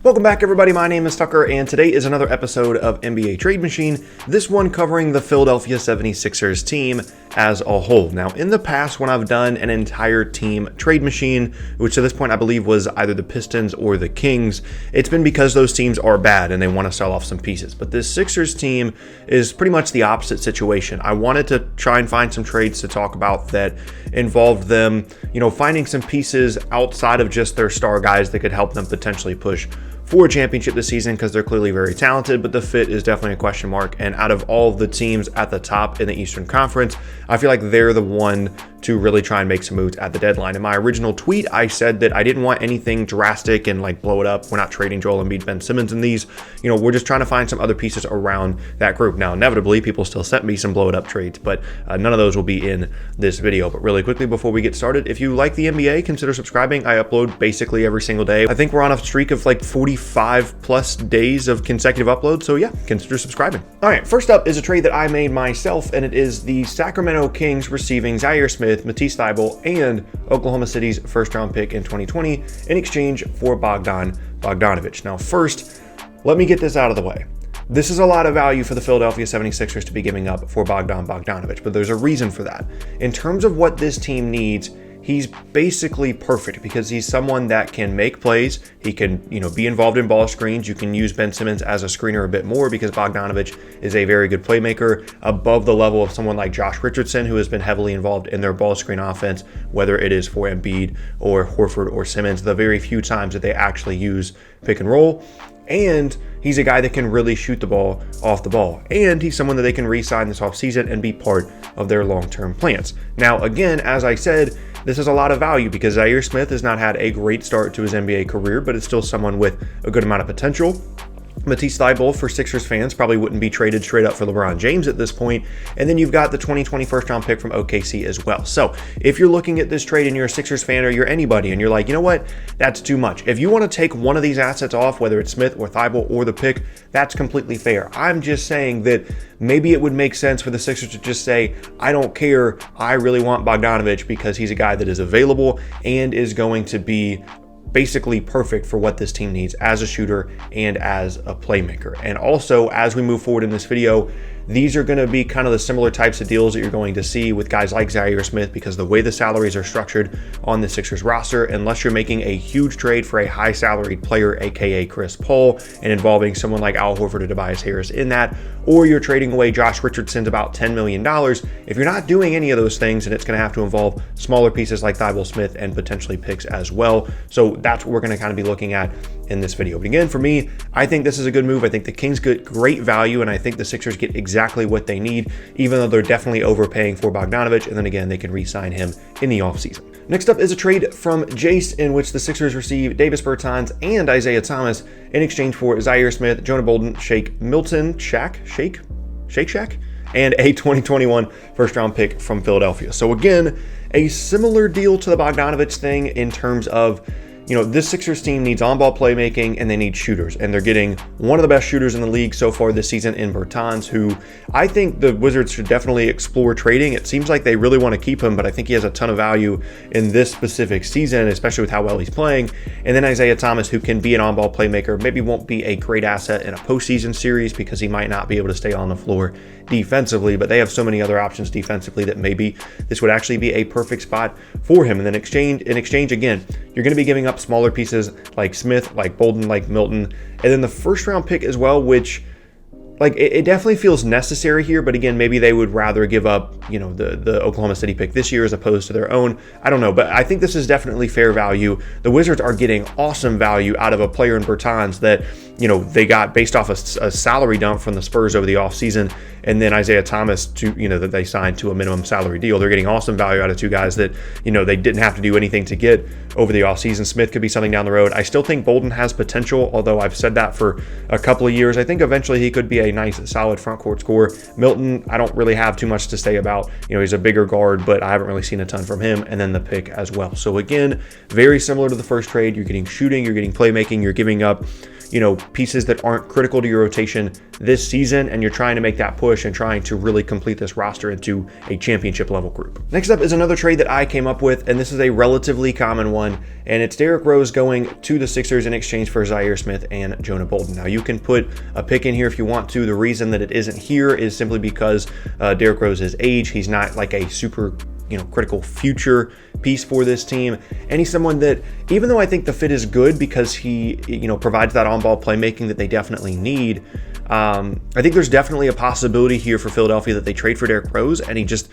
Welcome back, everybody. My name is Tucker, and today is another episode of NBA Trade Machine, this one covering the Philadelphia 76ers team as a whole. Now, in the past, when I've done an entire team trade machine, which at this point I believe was either the Pistons or the Kings, it's been because those teams are bad and they want to sell off some pieces. But this Sixers team is pretty much the opposite situation. I wanted to try and find some trades to talk about that involved them, finding some pieces outside of just their star guys that could help them potentially push for a championship this season, because they're clearly very talented, but the fit is definitely a question mark. And out of all of the teams at the top in the Eastern Conference, I feel like they're the one to really try and make some moves at the deadline. In my original tweet, I said that I didn't want anything drastic and blow it up. We're not trading Joel Embiid, Ben Simmons in these. We're just trying to find some other pieces around that group. Now, inevitably, people still sent me some blow it up trades, but none of those will be in this video. But really quickly, before we get started, if you like the NBA, consider subscribing. I upload basically every single day. I think we're on a streak of 45 plus days of consecutive uploads. So yeah, consider subscribing. All right, first up is a trade that I made myself, and it is the Sacramento Kings receiving Zaire Smith, Matisse Thybulle, and Oklahoma City's first-round pick in 2020 in exchange for Bogdan Bogdanovich. Now, first, let me get this out of the way. This is a lot of value for the Philadelphia 76ers to be giving up for Bogdan Bogdanovich, but there's a reason for that. In terms of what this team needs, he's basically perfect because he's someone that can make plays. He can, be involved in ball screens. You can use Ben Simmons as a screener a bit more because Bogdanovich is a very good playmaker, above the level of someone like Josh Richardson, who has been heavily involved in their ball screen offense, whether it is for Embiid or Horford or Simmons, the very few times that they actually use pick and roll. And he's a guy that can really shoot the ball off the ball. And he's someone that they can re-sign this offseason and be part of their long-term plans. Now, again, as I said, this is a lot of value because Zaire Smith has not had a great start to his NBA career, but it's still someone with a good amount of potential. Matisse Thybulle, for Sixers fans, probably wouldn't be traded straight up for LeBron James at this point. And then you've got the 2020 first-round pick from OKC as well. So if you're looking at this trade and you're a Sixers fan or you're anybody and you're like, you know what, that's too much. If you want to take one of these assets off, whether it's Smith or Thybulle or the pick, that's completely fair. I'm just saying that maybe it would make sense for the Sixers to just say, I don't care, I really want Bogdanovich because he's a guy that is available and is going to be basically perfect for what this team needs as a shooter and as a playmaker. And also, as we move forward in this video, these are going to be kind of the similar types of deals that you're going to see with guys like Zaire Smith, because the way the salaries are structured on the Sixers roster, unless you're making a huge trade for a high salaried player, aka Chris Paul, and involving someone like Al Horford or Tobias Harris in that, or you're trading away Josh Richardson's about $10 million, if you're not doing any of those things, then it's going to have to involve smaller pieces like Thybulle, Smith, and potentially picks as well. So that's what we're going to kind of be looking at in this video. But again, for me, I think this is a good move. I think the Kings get great value, and I think the Sixers get exactly what they need, even though they're definitely overpaying for Bogdanovich, and then again, they can re-sign him in the offseason. Next up is a trade from Jace, in which the Sixers receive Davis Bertans and Isaiah Thomas in exchange for Zaire Smith, Jonah Bolden, Shake Milton, Shake Shack, and a 2021 first-round pick from Philadelphia. So again, a similar deal to the Bogdanovich thing in terms of, this Sixers team needs on-ball playmaking and they need shooters, and they're getting one of the best shooters in the league so far this season in Bertans, who I think the Wizards should definitely explore trading. It seems like they really want to keep him, but I think he has a ton of value in this specific season, especially with how well he's playing. And then Isaiah Thomas, who can be an on-ball playmaker, maybe won't be a great asset in a postseason series because he might not be able to stay on the floor defensively, but they have so many other options defensively that maybe this would actually be a perfect spot for him. And then in exchange, again, you're going to be giving up smaller pieces like Smith, like Bolden, like Milton, and then the first round pick as well, which it definitely feels necessary here, but again, maybe they would rather give up, the Oklahoma City pick this year as opposed to their own. I don't know, but I think this is definitely fair value. The Wizards are getting awesome value out of a player in Bertans that, they got based off a salary dump from the Spurs over the offseason, and then Isaiah Thomas that they signed to a minimum salary deal. They're getting awesome value out of two guys that, they didn't have to do anything to get over the offseason. Smith could be something down the road. I still think Bolden has potential, although I've said that for a couple of years. I think eventually he could be a nice, solid front court scorer. Milton, I don't really have too much to say about. He's a bigger guard, but I haven't really seen a ton from him. And then the pick as well. So again, very similar to the first trade. You're getting shooting, you're getting playmaking, you're giving up pieces that aren't critical to your rotation this season, and you're trying to make that push and trying to really complete this roster into a championship level group. Next up is another trade that I came up with, and this is a relatively common one, and it's Derrick Rose going to the Sixers in exchange for Zaire Smith and Jonah Bolden. Now, you can put a pick in here if you want to. The reason that it isn't here is simply because Derrick Rose's age. He's not like a super critical future piece for this team. And he's someone that, even though I think the fit is good because he, provides that on-ball playmaking that they definitely need, I think there's definitely a possibility here for Philadelphia that they trade for Derrick Rose, and he just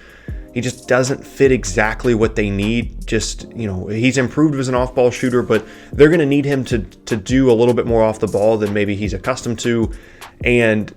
doesn't fit exactly what they need. He's improved as an off-ball shooter, but they're going to need him to do a little bit more off the ball than maybe he's accustomed to. And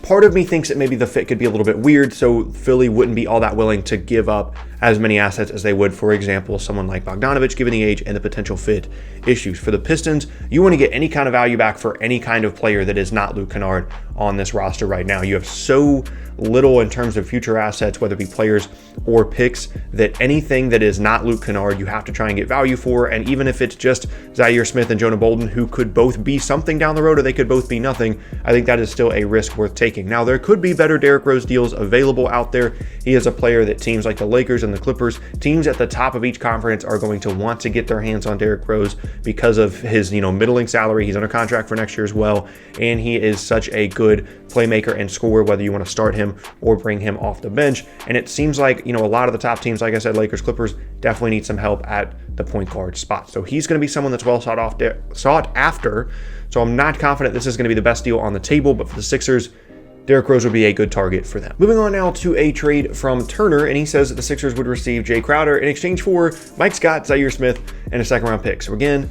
part of me thinks that maybe the fit could be a little bit weird, so Philly wouldn't be all that willing to give up as many assets as they would, for example, someone like Bogdanovich, given the age and the potential fit issues. For the Pistons, you want to get any kind of value back for any kind of player that is not Luke Kennard on this roster right now. You have so little in terms of future assets, whether it be players or picks, that anything that is not Luke Kennard, you have to try and get value for. And even if it's just Zaire Smith and Jonah Bolden, who could both be something down the road or they could both be nothing, I think that is still a risk worth taking. Now, there could be better Derrick Rose deals available out there. He is a player that teams like the Lakers and the Clippers, teams at the top of each conference, are going to want to get their hands on Derrick Rose because of his, middling salary. He's under contract for next year as well, and he is such a good playmaker and scorer, whether you want to start him or bring him off the bench. And it seems like, a lot of the top teams, like I said, Lakers, Clippers, definitely need some help at the point guard spot. So he's going to be someone that's well sought after. So I'm not confident this is going to be the best deal on the table, but for the Sixers, Derrick Rose would be a good target for them. Moving on now to a trade from Turner, and he says that the Sixers would receive Jay Crowder in exchange for Mike Scott, Zaire Smith, and a second-round pick. So again,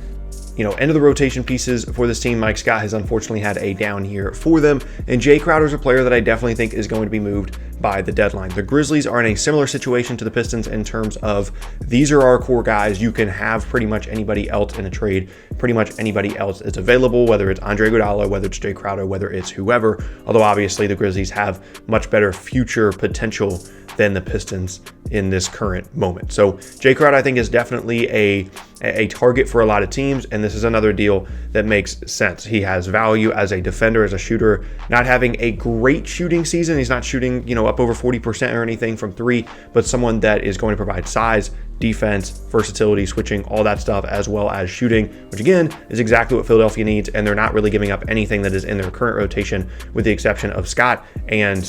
end of the rotation pieces for this team. Mike Scott has unfortunately had a down year for them, and Jay Crowder is a player that I definitely think is going to be moved by the deadline. The Grizzlies are in a similar situation to the Pistons in terms of these are our core guys. You can have pretty much anybody else in a trade. Pretty much anybody else is available, whether it's Andre Iguodala, whether it's Jay Crowder, whether it's whoever, although obviously the Grizzlies have much better future potential than the Pistons in this current moment. So Jay Crowder, I think, is definitely a target for a lot of teams, and this is another deal that makes sense. He has value as a defender, as a shooter, not having a great shooting season. He's not shooting, up over 40% or anything from three, but someone that is going to provide size, defense, versatility, switching, all that stuff, as well as shooting, which again is exactly what Philadelphia needs, and they're not really giving up anything that is in their current rotation with the exception of Scott. And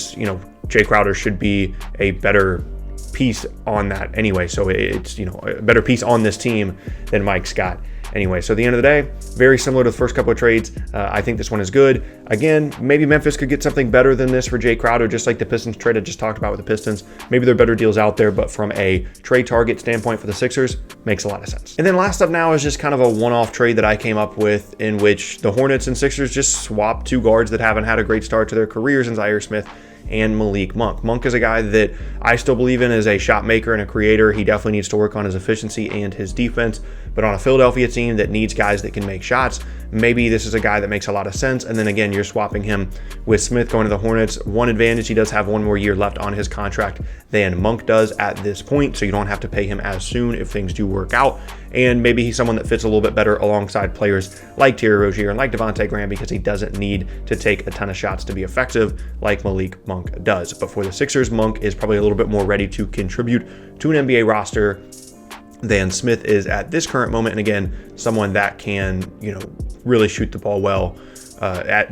Jay Crowder should be a better piece on that anyway. So it's, a better piece on this team than Mike Scott anyway. So at the end of the day, very similar to the first couple of trades. I think this one is good. Again, maybe Memphis could get something better than this for Jay Crowder, just like the Pistons trade I just talked about with the Pistons. Maybe there are better deals out there, but from a trade target standpoint for the Sixers, makes a lot of sense. And then last up now is just kind of a one-off trade that I came up with, in which the Hornets and Sixers just swapped two guards that haven't had a great start to their careers in Zaire Smith and Malik Monk. Monk is a guy that I still believe in as a shot maker and a creator. He definitely needs to work on his efficiency and his defense, but on a Philadelphia team that needs guys that can make shots, maybe this is a guy that makes a lot of sense. And then again, you're swapping him with Smith going to the Hornets. One advantage, he does have one more year left on his contract than Monk does at this point, so you don't have to pay him as soon if things do work out. And maybe he's someone that fits a little bit better alongside players like Terry Rozier and like Devontae Graham, because he doesn't need to take a ton of shots to be effective like Malik Monk does. But for the Sixers, Monk is probably a little bit more ready to contribute to an NBA roster than Smith is at this current moment. And again, someone that can, really shoot the ball well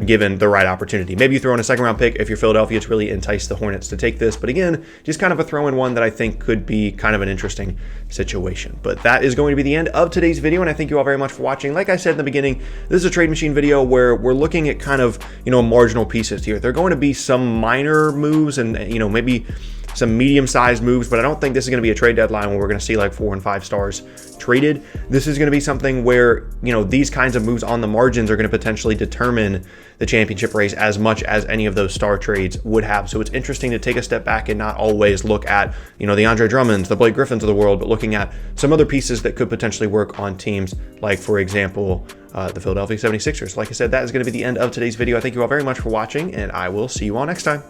given the right opportunity. Maybe you throw in a second round pick if you're Philadelphia to really entice the Hornets to take this. But again, just kind of a throw in one that I think could be kind of an interesting situation. But that is going to be the end of today's video, and I thank you all very much for watching. Like I said in the beginning, this is a trade machine video where we're looking at kind of, marginal pieces here. There are going to be some minor moves and, maybe some medium-sized moves, but I don't think this is going to be a trade deadline where we're going to see like 4 and 5 stars traded. This is going to be something where, you know, these kinds of moves on the margins are going to potentially determine the championship race as much as any of those star trades would have. So it's interesting to take a step back and not always look at, you know, the Andre Drummonds, the Blake Griffins of the world, but looking at some other pieces that could potentially work on teams like, for example, the Philadelphia 76ers. Like I said, that is going to be the end of today's video. I thank you all very much for watching, and I will see you all next time.